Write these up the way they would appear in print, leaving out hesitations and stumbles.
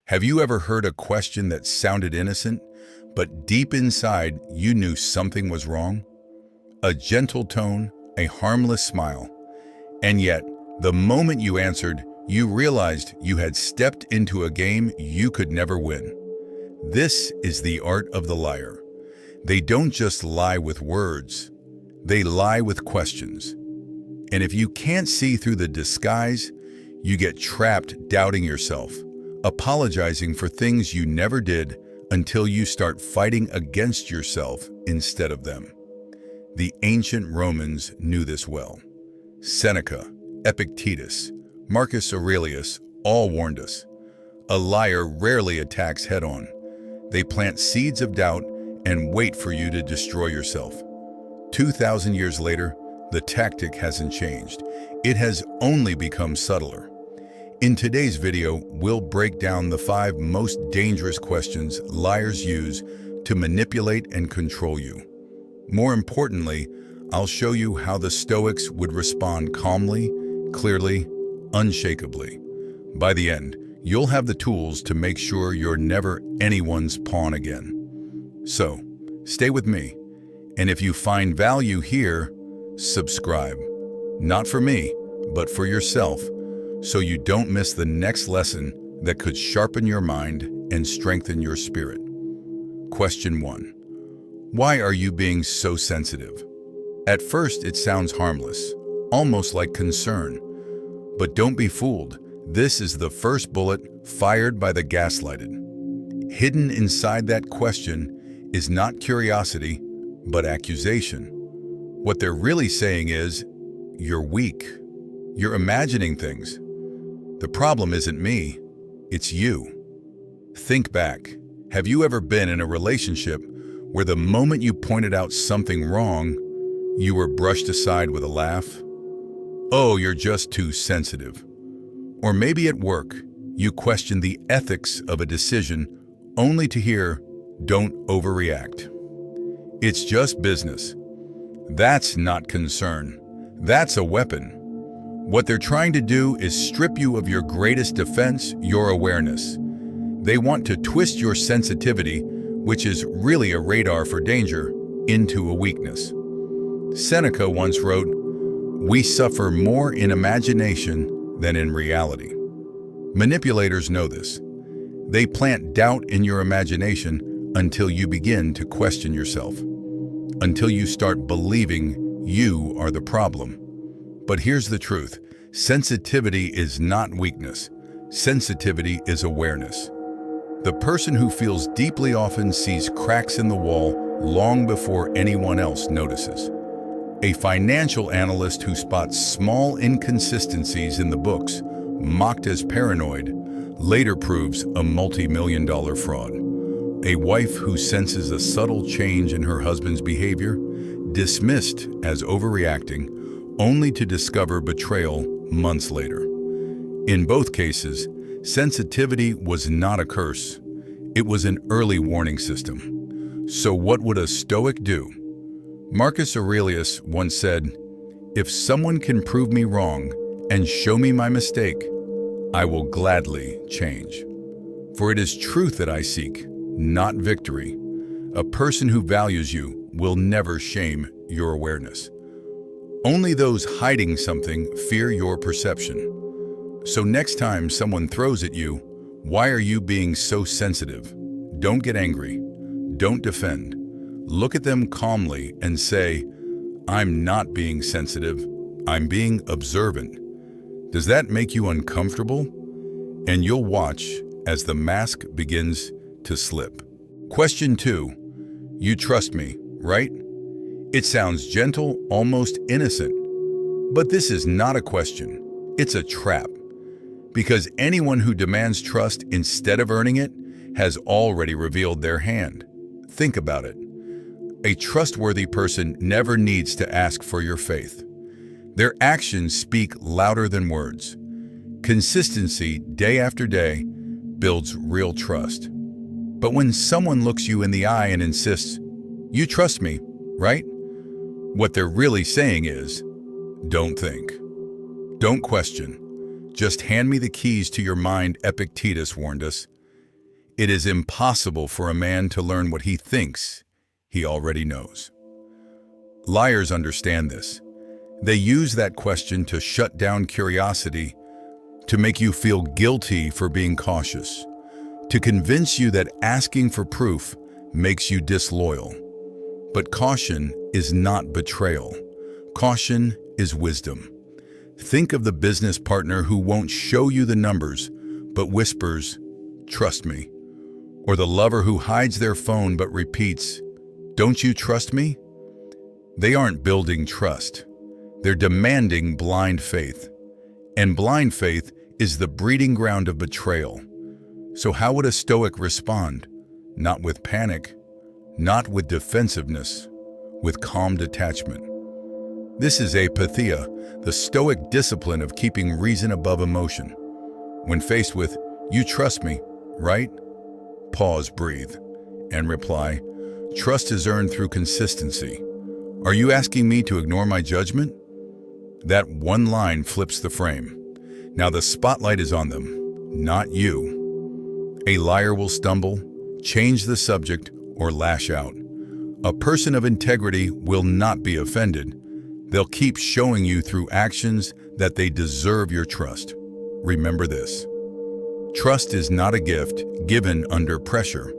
Have you ever heard a question that sounded innocent, but deep inside you knew something was wrong? A gentle tone, a harmless smile. And yet, the moment you answered, you realized you had stepped into a game you could never win. This is the art of the liar. They don't just lie with words, they lie with questions. And if you can't see through the disguise, you get trapped doubting yourself, apologizing for things you never did until you start fighting against yourself instead of them. The ancient Romans knew this well. Seneca, Epictetus, Marcus Aurelius all warned us. A liar rarely attacks head-on. They plant seeds of doubt and wait for you to destroy yourself. 2,000 years later, the tactic hasn't changed. It has only become subtler. In today's video, we'll break down the 5 most dangerous questions liars use to manipulate and control you. More importantly, I'll show you how the Stoics would respond calmly, clearly, unshakably. By the end, you'll have the tools to make sure you're never anyone's pawn again. So, stay with me, and if you find value here, subscribe. Not for me, but for yourself, so you don't miss the next lesson that could sharpen your mind and strengthen your spirit. Question 1. Why are you being so sensitive? At first, it sounds harmless, almost like concern. But don't be fooled. This is the first bullet fired by the gaslighted. Hidden inside that question is not curiosity, but accusation. What they're really saying is, you're weak. You're imagining things. The problem isn't me, it's you. Think back. Have you ever been in a relationship where the moment you pointed out something wrong, you were brushed aside with a laugh? Oh, you're just too sensitive. Or maybe at work, you question the ethics of a decision only to hear, don't overreact. It's just business. That's not concern. That's a weapon. What they're trying to do is strip you of your greatest defense, your awareness. They want to twist your sensitivity, which is really a radar for danger, into a weakness. Seneca once wrote, "We suffer more in imagination than in reality." Manipulators know this. They plant doubt in your imagination until you begin to question yourself, until you start believing you are the problem. But here's the truth. Sensitivity is not weakness. Sensitivity is awareness. The person who feels deeply often sees cracks in the wall long before anyone else notices. A financial analyst who spots small inconsistencies in the books, mocked as paranoid, later proves a multi-million-dollar fraud. A wife who senses a subtle change in her husband's behavior, dismissed as overreacting, only to discover betrayal months later. In both cases, sensitivity was not a curse. It was an early warning system. So what would a Stoic do? Marcus Aurelius once said, "If someone can prove me wrong and show me my mistake, I will gladly change. For it is truth that I seek, not victory." A person who values you will never shame your awareness. Only those hiding something fear your perception. So next time someone throws at you, "Why are you being so sensitive?" Don't get angry. Don't defend. Look at them calmly and say, "I'm not being sensitive. I'm being observant." Does that make you uncomfortable? And you'll watch as the mask begins to slip. Question 2. You trust me, right? It sounds gentle, almost innocent. But this is not a question. It's a trap. Because anyone who demands trust instead of earning it has already revealed their hand. Think about it. A trustworthy person never needs to ask for your faith. Their actions speak louder than words. Consistency, day after day, builds real trust. But when someone looks you in the eye and insists, "You trust me, right?" What they're really saying is, "Don't think. Don't question. Just hand me the keys to your mind," Epictetus warned us. It is impossible for a man to learn what he thinks he already knows. Liars understand this. They use that question to shut down curiosity, to make you feel guilty for being cautious, to convince you that asking for proof makes you disloyal. But caution is not betrayal. Caution is wisdom. Think of the business partner who won't show you the numbers, but whispers, "Trust me." Or the lover who hides their phone but repeats, "Don't you trust me?" They aren't building trust. They're demanding blind faith. And blind faith is the breeding ground of betrayal. So how would a Stoic respond? Not with panic, not with defensiveness, with calm detachment. This is apatheia, the Stoic discipline of keeping reason above emotion. When faced with, "You trust me, right?" Pause, breathe, and reply, "Trust is earned through consistency. Are you asking me to ignore my judgment?" That one line flips the frame. Now the spotlight is on them, not you. A liar will stumble, change the subject, or lash out. A person of integrity will not be offended. They'll keep showing you through actions that they deserve your trust. Remember this. Trust is not a gift given under pressure.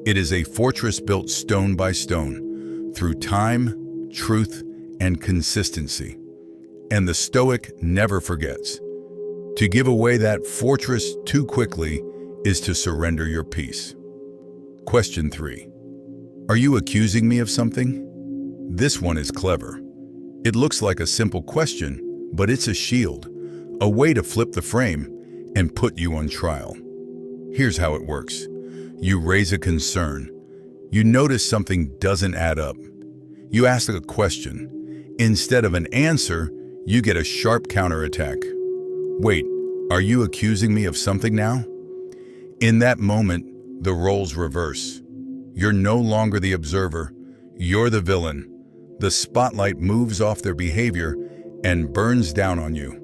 It is a fortress built stone by stone, through time, truth, and consistency. And the Stoic never forgets. To give away that fortress too quickly is to surrender your peace. Question 3. Are you accusing me of something? This one is clever. It looks like a simple question, but it's a shield, a way to flip the frame and put you on trial. Here's how it works. You raise a concern. You notice something doesn't add up. You ask a question. Instead of an answer, you get a sharp counterattack. Wait, are you accusing me of something now? In that moment, the roles reverse. You're no longer the observer, you're the villain. The spotlight moves off their behavior and burns down on you.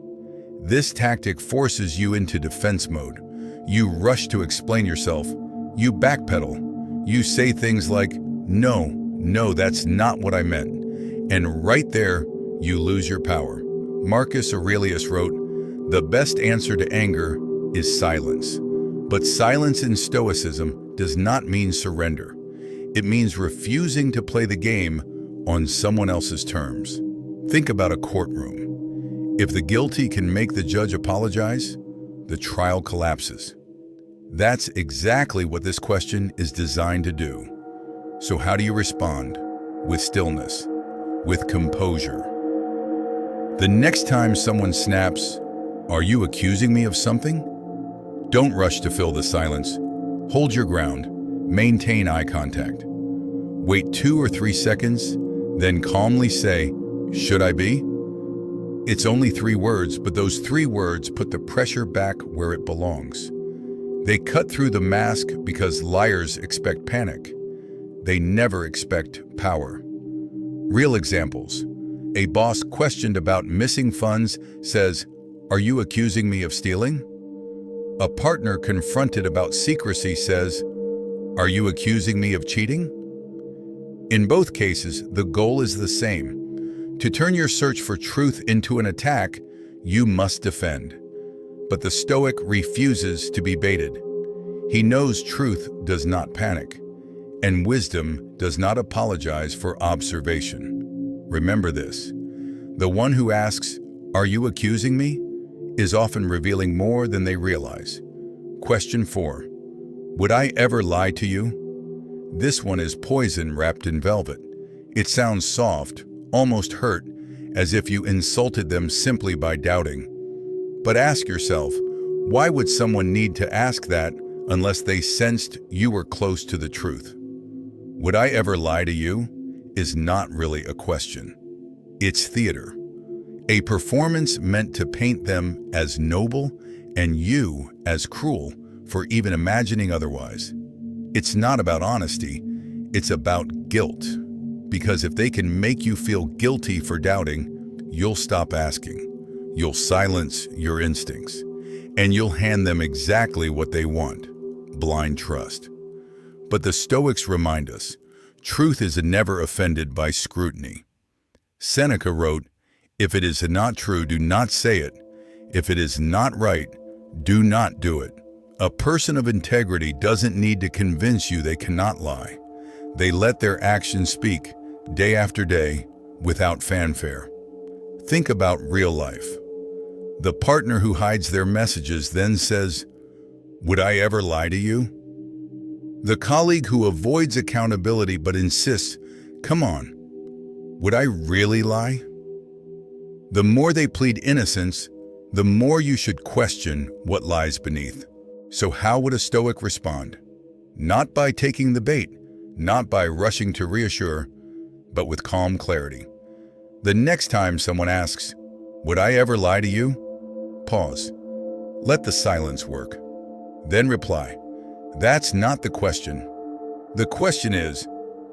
This tactic forces you into defense mode. You rush to explain yourself. You backpedal. You say things like, no, that's not what I meant. And right there, you lose your power. Marcus Aurelius wrote, "The best answer to anger is silence." But silence in Stoicism does not mean surrender. It means refusing to play the game on someone else's terms. Think about a courtroom. If the guilty can make the judge apologize, the trial collapses. That's exactly what this question is designed to do. So how do you respond? With stillness, with composure. The next time someone snaps, "Are you accusing me of something?" Don't rush to fill the silence. Hold your ground. Maintain eye contact. Wait 2 or 3 seconds, then calmly say, "Should I be?" It's only 3 words, but those 3 words put the pressure back where it belongs. They cut through the mask because liars expect panic. They never expect power. Real examples. A boss questioned about missing funds says, "Are you accusing me of stealing?" A partner confronted about secrecy says, "Are you accusing me of cheating?" In both cases, the goal is the same. To turn your search for truth into an attack, you must defend. But the Stoic refuses to be baited. He knows truth does not panic, and wisdom does not apologize for observation. Remember this. The one who asks, "Are you accusing me?" is often revealing more than they realize. Question 4. Would I ever lie to you? This one is poison wrapped in velvet. It sounds soft, almost hurt, as if you insulted them simply by doubting. But ask yourself, why would someone need to ask that unless they sensed you were close to the truth? Would I ever lie to you is not really a question. It's theater. A performance meant to paint them as noble and you as cruel for even imagining otherwise. It's not about honesty, it's about guilt. Because if they can make you feel guilty for doubting, you'll stop asking. You'll silence your instincts, and you'll hand them exactly what they want. blind trust. But the Stoics remind us, truth is never offended by scrutiny. Seneca wrote, "If it is not true, do not say it. If it is not right, do not do it." A person of integrity doesn't need to convince you they cannot lie. They let their actions speak, day after day, without fanfare. Think about real life. The partner who hides their messages then says, "Would I ever lie to you?" The colleague who avoids accountability but insists, "Come on, would I really lie?" The more they plead innocence, the more you should question what lies beneath. So how would a Stoic respond? Not by taking the bait, not by rushing to reassure, but with calm clarity. The next time someone asks, "Would I ever lie to you?" Pause. Let the silence work. Then reply, "That's not the question. The question is,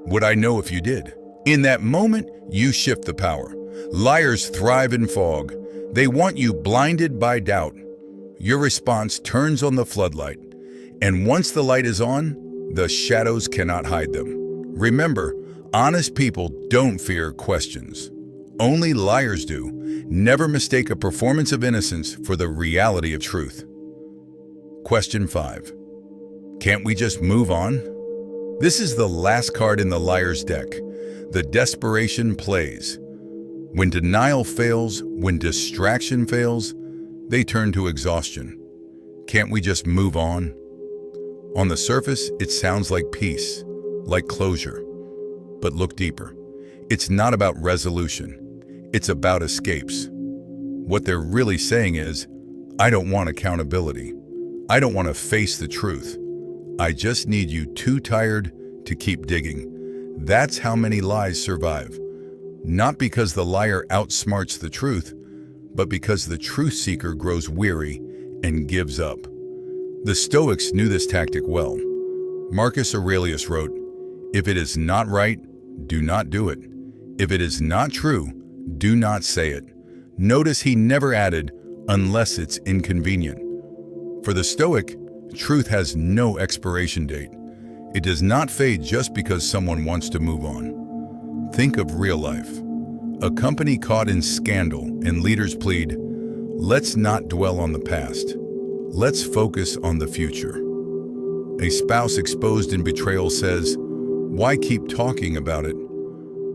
would I know if you did?" In that moment, you shift the power. Liars thrive in fog. They want you blinded by doubt. Your response turns on the floodlight. And once the light is on, the shadows cannot hide them. Remember, honest people don't fear questions. Only liars do. Never mistake a performance of innocence for the reality of truth. Question 5. Can't we just move on? This is the last card in the liar's deck. The desperation plays. When denial fails, when distraction fails, they turn to exhaustion. Can't we just move on? On the surface, it sounds like peace, like closure. But look deeper. It's not about resolution. It's about escapes. What they're really saying is, I don't want accountability. I don't want to face the truth. I just need you too tired to keep digging. That's how many lies survive. Not because the liar outsmarts the truth, but because the truth seeker grows weary and gives up. The Stoics knew this tactic well. Marcus Aurelius wrote, "If it is not right, do not do it. If it is not true, do not say it." Notice he never added, "unless it's inconvenient." For the Stoic, truth has no expiration date. It does not fade just because someone wants to move on. Think of real life. A company caught in scandal and leaders plead, "Let's not dwell on the past. Let's focus on the future." A spouse exposed in betrayal says, "Why keep talking about it?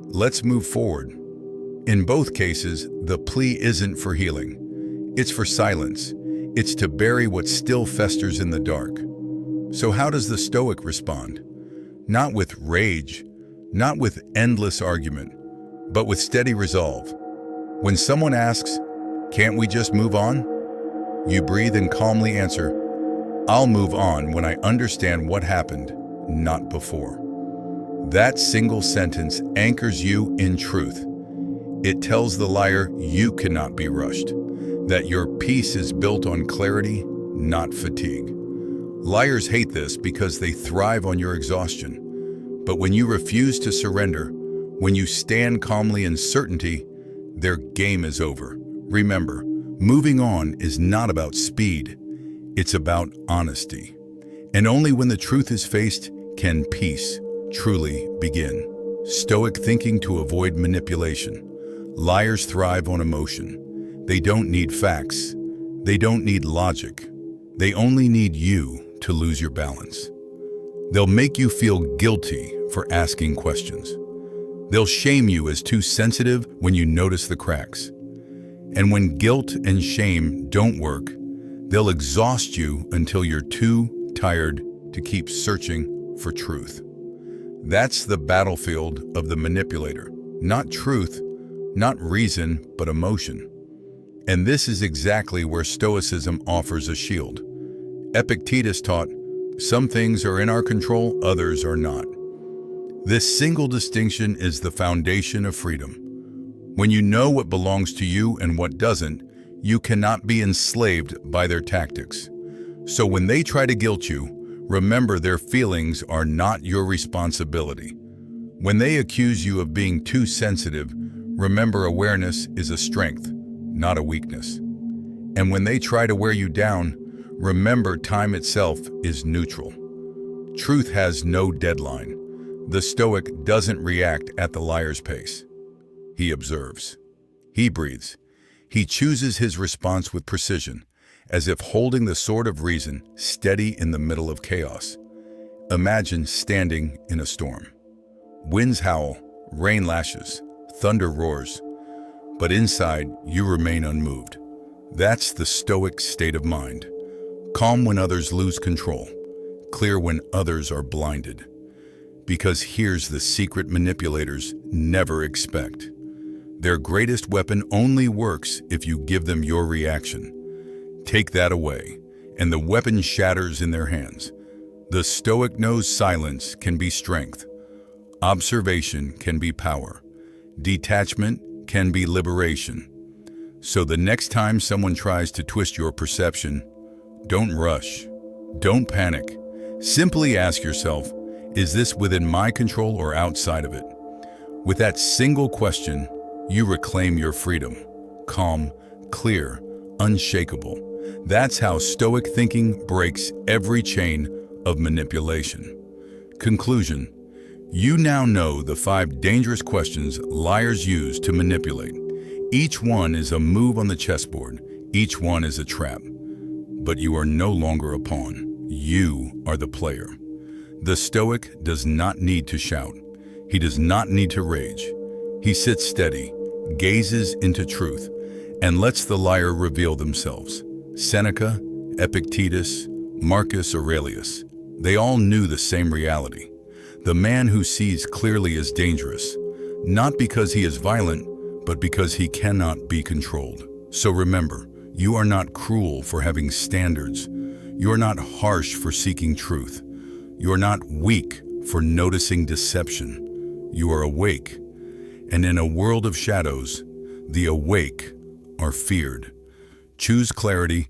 Let's move forward." In both cases, the plea isn't for healing. It's for silence. It's to bury what still festers in the dark. So how does the Stoic respond? Not with rage, not with endless argument, but with steady resolve. When someone asks, "Can't we just move on?" you breathe and calmly answer, "I'll move on when I understand what happened, not before." That single sentence anchors you in truth. It tells the liar you cannot be rushed, that your peace is built on clarity, not fatigue. Liars hate this because they thrive on your exhaustion. But when you refuse to surrender, when you stand calmly in certainty, their game is over. Remember, moving on is not about speed. It's about honesty. And only when the truth is faced can peace truly begin. Stoic thinking to avoid manipulation. Liars thrive on emotion. They don't need facts. They don't need logic. They only need you to lose your balance. They'll make you feel guilty for asking questions. They'll shame you as too sensitive when you notice the cracks. And when guilt and shame don't work, they'll exhaust you until you're too tired to keep searching for truth. That's the battlefield of the manipulator. Not truth, not reason, but emotion. And this is exactly where Stoicism offers a shield. Epictetus taught, "Some things are in our control, others are not." This single distinction is the foundation of freedom. When you know what belongs to you and what doesn't, you cannot be enslaved by their tactics. So when they try to guilt you, remember their feelings are not your responsibility. When they accuse you of being too sensitive, remember awareness is a strength, not a weakness. And when they try to wear you down, remember time itself is neutral. Truth has no deadline. The Stoic doesn't react at the liar's pace. He observes. He breathes. He chooses his response with precision, as if holding the sword of reason steady in the middle of chaos. Imagine standing in a storm. Winds howl, rain lashes, thunder roars, but inside you remain unmoved. That's the Stoic state of mind. Calm when others lose control, clear when others are blinded. Because here's the secret manipulators never expect. Their greatest weapon only works if you give them your reaction. Take that away, and the weapon shatters in their hands. The Stoic knows silence can be strength. Observation can be power. Detachment can be liberation. So the next time someone tries to twist your perception, don't rush. Don't panic. Simply ask yourself, is this within my control or outside of it? With that single question, you reclaim your freedom. Calm, clear, unshakable. That's how Stoic thinking breaks every chain of manipulation. Conclusion: you now know the 5 dangerous questions liars use to manipulate. Each one is a move on the chessboard. Each one is a trap. But you are no longer a pawn. You are the player. The Stoic does not need to shout. He does not need to rage. He sits steady, gazes into truth, and lets the liar reveal themselves. Seneca, Epictetus, Marcus Aurelius, they all knew the same reality. The man who sees clearly is dangerous, not because he is violent, but because he cannot be controlled. So remember, you are not cruel for having standards. You are not harsh for seeking truth. You are not weak for noticing deception. You are awake. And in a world of shadows, the awake are feared. Choose clarity,